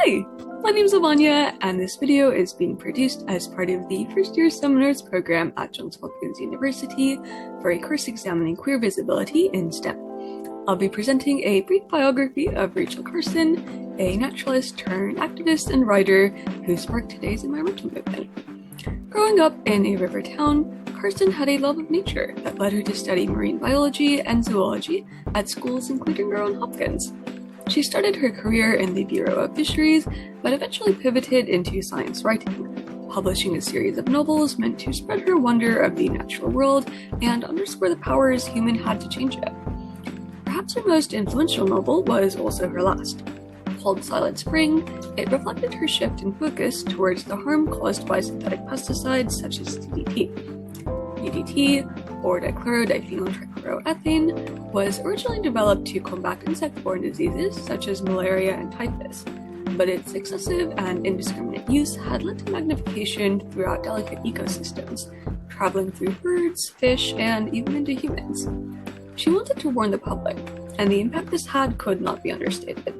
Hi, my name is Lavanya, and this video is being produced as part of the first year seminars program at Johns Hopkins University for a course examining queer visibility in STEM. I'll be presenting a brief biography of Rachel Carson, a naturalist turned activist and writer who sparked today's environmental movement. Growing up in a river town, Carson had a love of nature that led her to study marine biology and zoology at schools including her own Hopkins. She started her career in the Bureau of Fisheries, but eventually pivoted into science writing, publishing a series of novels meant to spread her wonder of the natural world and underscore the powers human had to change it. Perhaps her most influential novel was also her last. Called Silent Spring, it reflected her shift in focus towards the harm caused by synthetic pesticides such as DDT, or dichlorodiphenyltrichloroethane, was originally developed to combat insect-borne diseases such as malaria and typhus, but its excessive and indiscriminate use had led to magnification throughout delicate ecosystems, traveling through birds, fish, and even into humans. She wanted to warn the public, and the impact this had could not be understated.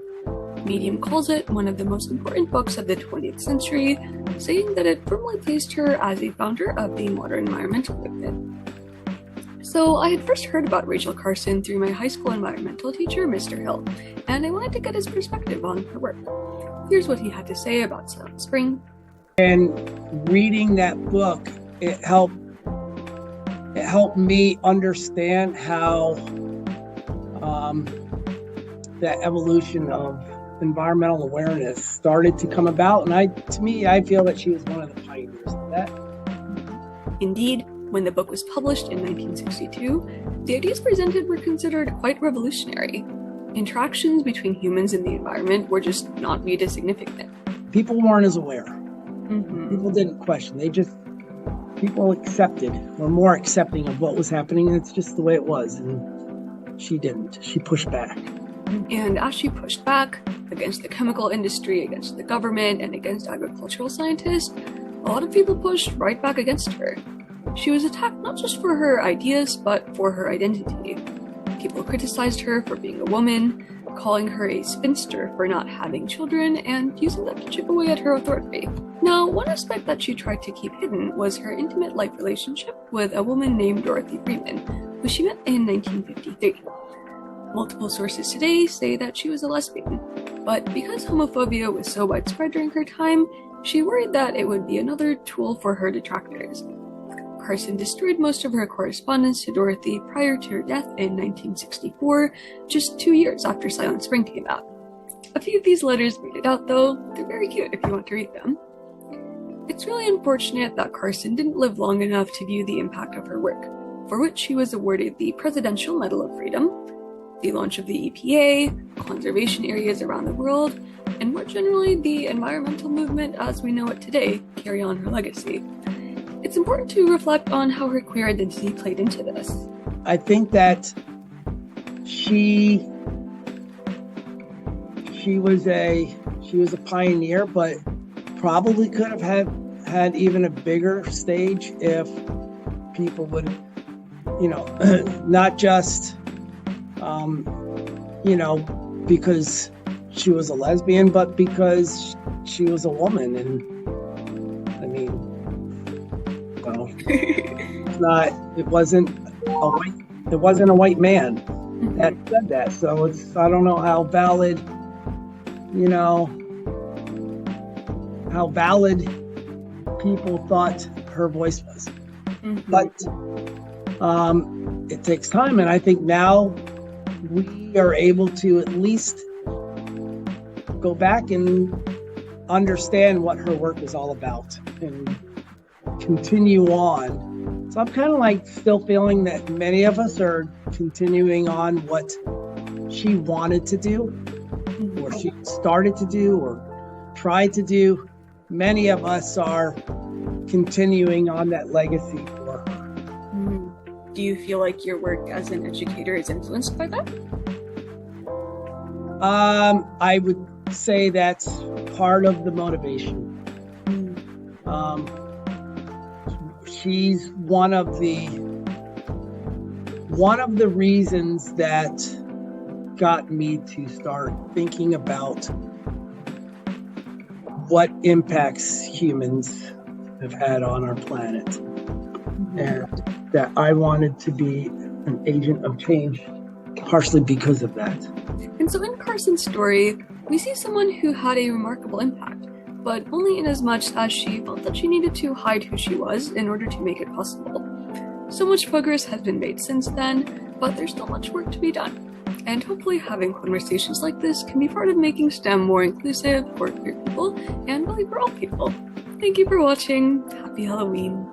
Medium calls it one of the most important books of the 20th century, saying that it firmly placed her as a founder of the modern environmental movement. So I had first heard about Rachel Carson through my high school environmental teacher, Mr. Hill, and I wanted to get his perspective on her work. Here's what he had to say about Silent Spring. And reading that book, it helped me understand how that evolution of environmental awareness started to come about. And I feel that she was one of the pioneers of that. Indeed, when the book was published in 1962, the ideas presented were considered quite revolutionary. Interactions between humans and the environment were just not viewed as significant. People weren't as aware. Mm-hmm. People didn't question. People accepted, were more accepting of what was happening, and it's just the way it was. And she didn't. She pushed back. And as she pushed back against the chemical industry, against the government, and against agricultural scientists, a lot of people pushed right back against her. She was attacked not just for her ideas, but for her identity. People criticized her for being a woman, calling her a spinster for not having children, and using that to chip away at her authority. Now, one aspect that she tried to keep hidden was her intimate life relationship with a woman named Dorothy Freeman, who she met in 1953. Multiple sources today say that she was a lesbian, but because homophobia was so widespread during her time, she worried that it would be another tool for her detractors. Carson destroyed most of her correspondence to Dorothy prior to her death in 1964, just 2 years after Silent Spring came out. A few of these letters made it out though. They're very cute if you want to read them. It's really unfortunate that Carson didn't live long enough to view the impact of her work, for which she was awarded the Presidential Medal of Freedom, the launch of the EPA, conservation areas around the world, and more generally the environmental movement as we know it today carry on her legacy. It's important to reflect on how her queer identity played into this. I think that she was a pioneer, but probably could have had even a bigger stage if people would, not just, because she was a lesbian, but because she was a woman. And I mean, well, it wasn't a white man that said that. So I don't know how valid people thought her voice was. Mm-hmm. But it takes time, and I think now we are able to at least go back and understand what her work is all about and continue on. So I'm kind of like still feeling that many of us are continuing on what she wanted to do, or she started to do, or tried to do. Many of us are continuing on that legacy for her. Do you feel like your work as an educator is influenced by that? I would say that's part of the motivation. She's one of the reasons that got me to start thinking about what impacts humans have had on our planet. And that I wanted to be an agent of change partially because of that. And so in Carson's story, we see someone who had a remarkable impact, but only in as much as she felt that she needed to hide who she was in order to make it possible. So much progress has been made since then, but there's still much work to be done. And hopefully having conversations like this can be part of making STEM more inclusive for queer people and really for all people. Thank you for watching. Happy Halloween.